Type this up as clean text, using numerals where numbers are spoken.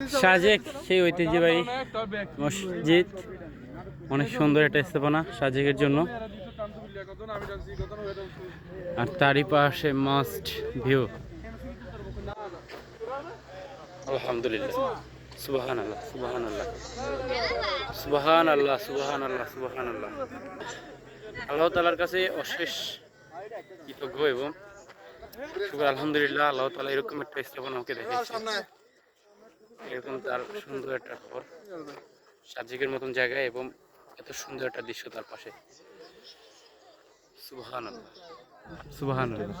সাজেক সেই ঐতিহ্যবাহী মসজিদ, অনেক সুন্দর একটা স্থাপনা সাজেকের জন্য। আর তারই পাশে মাস্ট ভিউ। আলহামদুলিল্লাহ, সুবহান আল্লাহ, সুবহান আল্লাহ, সুবহান আল্লাহ, সুবহান আল্লাহ, সুবহান আল্লাহ। আল্লাহ তাআলার কাছে অশেষ কৃতজ্ঞ এবং শুকর আলহামদুলিল্লাহ, আল্লাহ তাআলা এরকম একটা স্থাপনা আমাকে দেখিয়েছে। এরকম তার সুন্দর একটা ঘর সাজেকের মতন জায়গায় এবং এত সুন্দর একটা দৃশ্য তার পাশে। সুবহানাল্লাহ, সুবহানাল্লাহ।